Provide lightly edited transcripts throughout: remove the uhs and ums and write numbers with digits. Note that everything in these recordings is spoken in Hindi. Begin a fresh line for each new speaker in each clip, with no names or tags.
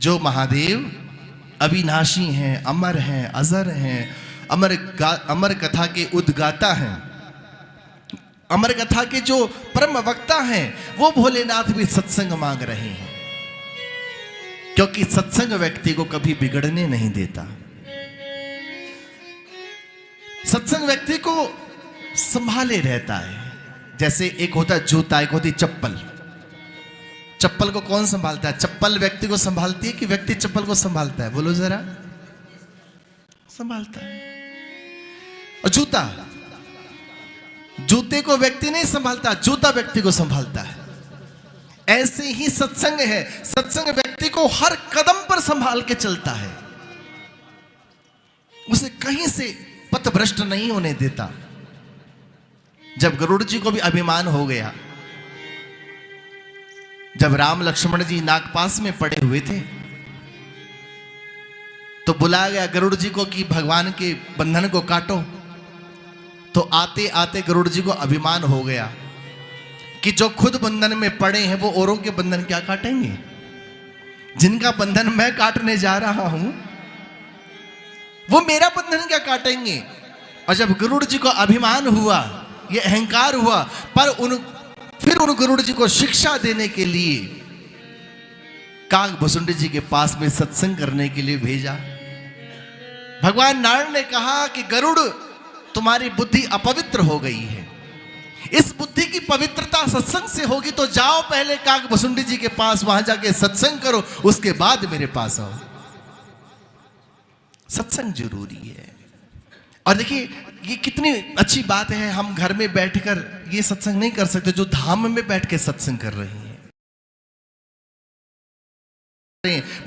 जो महादेव अविनाशी हैं, अमर हैं, अजर हैं, अमर कथा के उद्गाता हैं, अमर कथा के जो परम वक्ता हैं, वो भोलेनाथ भी सत्संग मांग रहे हैं। क्योंकि सत्संग व्यक्ति को कभी बिगड़ने नहीं देता। सत्संग व्यक्ति को संभाले रहता है। जैसे एक होता है जूता, एक होती चप्पल। चप्पल को कौन संभालता है? चप्पल व्यक्ति को संभालती है कि व्यक्ति चप्पल को संभालता है? बोलो जरा। संभालता है। और जूता, जूते को व्यक्ति नहीं संभालता, जूता व्यक्ति को संभालता है। ऐसे ही सत्संग है। सत्संग व्यक्ति को हर कदम पर संभाल के चलता है, उसे कहीं से पथभ्रष्ट नहीं होने देता। जब गरुड़ जी को भी अभिमान हो गया, जब राम लक्ष्मण जी नागपास में पड़े हुए थे, तो बुलाया गया गरुड़ जी को कि भगवान के बंधन को काटो। तो आते आते गरुड़ जी को अभिमान हो गया कि जो खुद बंधन में पड़े हैं वो औरों के बंधन क्या काटेंगे, जिनका बंधन मैं काटने जा रहा हूं वो मेरा बंधन क्या काटेंगे। और जब गरुड़ जी को अभिमान हुआ, ये अहंकार हुआ, पर फिर उन गरुड़ जी को शिक्षा देने के लिए काग भुसुंडी जी के पास में सत्संग करने के लिए भेजा। भगवान नारायण ने कहा कि गरुड़, तुम्हारी बुद्धि अपवित्र हो गई है। इस बुद्धि की पवित्रता सत्संग से होगी, तो जाओ पहले काग भुसुंडी जी के पास, वहां जाके सत्संग करो, उसके बाद मेरे पास आओ। सत्संग जरूरी है। और देखिए ये कितनी अच्छी बात है, हम घर में बैठकर ये सत्संग नहीं कर सकते जो धाम में बैठ के सत्संग कर रहे हैं।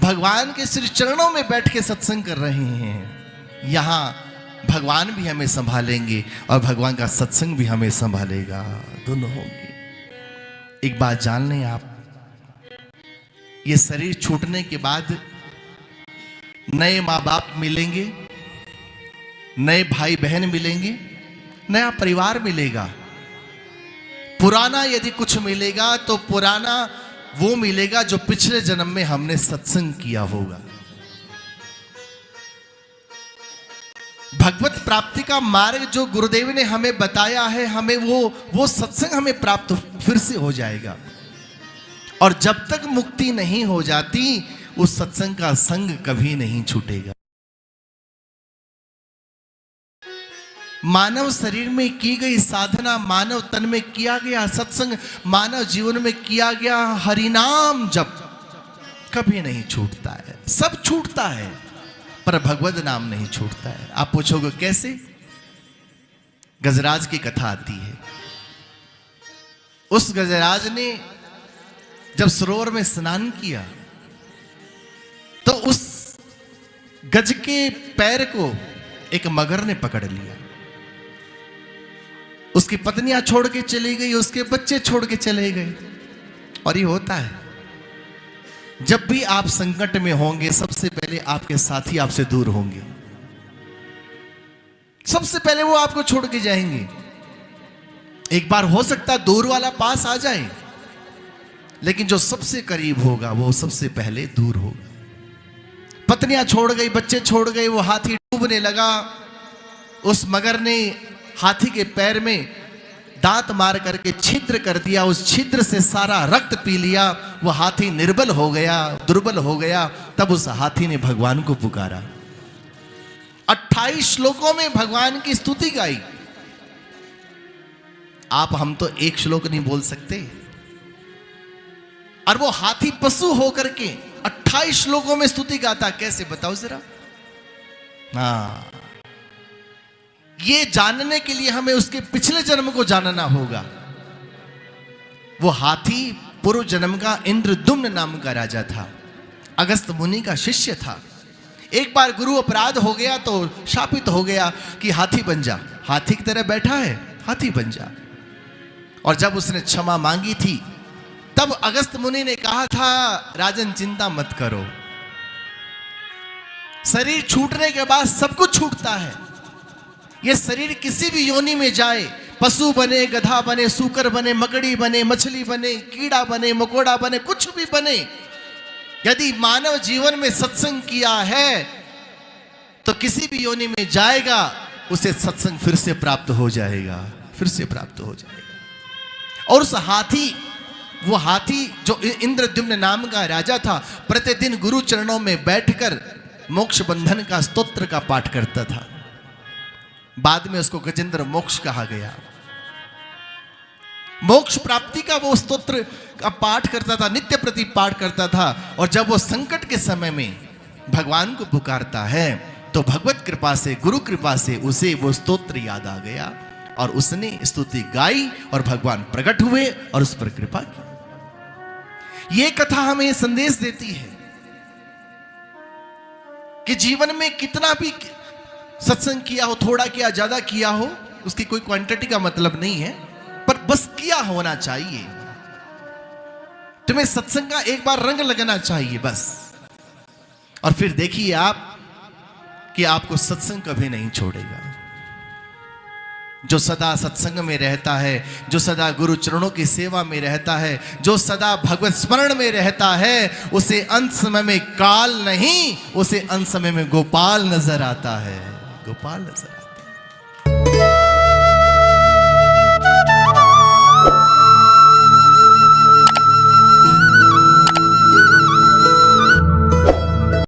भगवान के श्री चरणों में बैठ के सत्संग कर रहे हैं। यहां भगवान भी हमें संभालेंगे और भगवान का सत्संग भी हमें संभालेगा, दोनों होंगे। एक बात जान लें आप, ये शरीर छूटने के बाद नए माँ बाप मिलेंगे, नए भाई बहन मिलेंगे, नया परिवार मिलेगा। पुराना यदि कुछ मिलेगा तो पुराना वो मिलेगा जो पिछले जन्म में हमने सत्संग किया होगा। भगवत प्राप्ति का मार्ग जो गुरुदेव ने हमें बताया है, हमें वो सत्संग हमें प्राप्त फिर से हो जाएगा। और जब तक मुक्ति नहीं हो जाती, उस सत्संग का संग कभी नहीं छूटेगा। मानव शरीर में की गई साधना, मानव तन में किया गया सत्संग, मानव जीवन में किया गया हरिनाम जप कभी नहीं छूटता है। सब छूटता है पर भगवत नाम नहीं छूटता है। आप पूछोगे कैसे? गजराज की कथा आती है। उस गजराज ने जब सरोवर में स्नान किया तो उस गज के पैर को एक मगर ने पकड़ लिया। उसकी पत्नियां छोड़ के चली गई, उसके बच्चे छोड़ के चले गए। और ये होता है, जब भी आप संकट में होंगे सबसे पहले आपके साथी आपसे दूर होंगे, सबसे पहले वो आपको छोड़ के जाएंगे। एक बार हो सकता है दूर वाला पास आ जाए, लेकिन जो सबसे करीब होगा वो सबसे पहले दूर होगा। पत्नियां छोड़ गई, बच्चे छोड़ गए, वो हाथी डूबने लगा। उस मगर ने हाथी के पैर में दांत मार करके छिद्र कर दिया, उस छिद्र से सारा रक्त पी लिया। वो हाथी निर्बल हो गया, दुर्बल हो गया। तब उस हाथी ने भगवान को पुकारा। 28 श्लोकों में भगवान की स्तुति गाई। आप हम तो एक श्लोक नहीं बोल सकते, और वो हाथी पशु होकर के 28 श्लोकों में स्तुति गाता, कैसे बताओ जरा। हाँ, ये जानने के लिए हमें उसके पिछले जन्म को जानना होगा। वो हाथी पूर्व जन्म का इंद्रदुम्न नाम का राजा था, अगस्त मुनि का शिष्य था। एक बार गुरु अपराध हो गया तो शापित हो गया कि हाथी बन जा, हाथी की तरह बैठा है, हाथी बन जा। और जब उसने क्षमा मांगी थी, तब अगस्त मुनि ने कहा था, राजन चिंता मत करो, शरीर छूटने के बाद सब कुछ छूटता है। ये शरीर किसी भी योनि में जाए, पशु बने, गधा बने, सूकर बने, मकड़ी बने, मछली बने, कीड़ा बने, मकोड़ा बने, कुछ भी बने, यदि मानव जीवन में सत्संग किया है तो किसी भी योनि में जाएगा, उसे सत्संग फिर से प्राप्त हो जाएगा, फिर से प्राप्त हो जाएगा। और उस वो हाथी जो इंद्रद्युम्न नाम का राजा था, प्रतिदिन गुरु चरणों में बैठकर मोक्ष बंधन का स्तोत्र का पाठ करता था। बाद में उसको गजेंद्र मोक्ष कहा गया। मोक्ष प्राप्ति का वो स्तोत्र का पाठ करता था, नित्य प्रति पाठ करता था। और जब वो संकट के समय में भगवान को पुकारता है तो भगवत कृपा से, गुरु कृपा से उसे वो स्तोत्र याद आ गया और उसने स्तुति गाई और भगवान प्रकट हुए और उस पर कृपा की। ये कथा हमें संदेश देती है कि जीवन में कितना भी सत्संग किया हो, थोड़ा किया, ज्यादा किया हो, उसकी कोई क्वांटिटी का मतलब नहीं है, पर बस किया होना चाहिए। तुम्हें सत्संग का एक बार रंग लगना चाहिए बस। और फिर देखिए आप कि आपको सत्संग कभी नहीं छोड़ेगा। जो सदा सत्संग में रहता है, जो सदा गुरु चरणों की सेवा में रहता है, जो सदा भगवत स्मरण में रहता है, उसे अंत समय में काल नहीं, उसे अंत समय में गोपाल नजर आता है, गोपाल नजर आता है।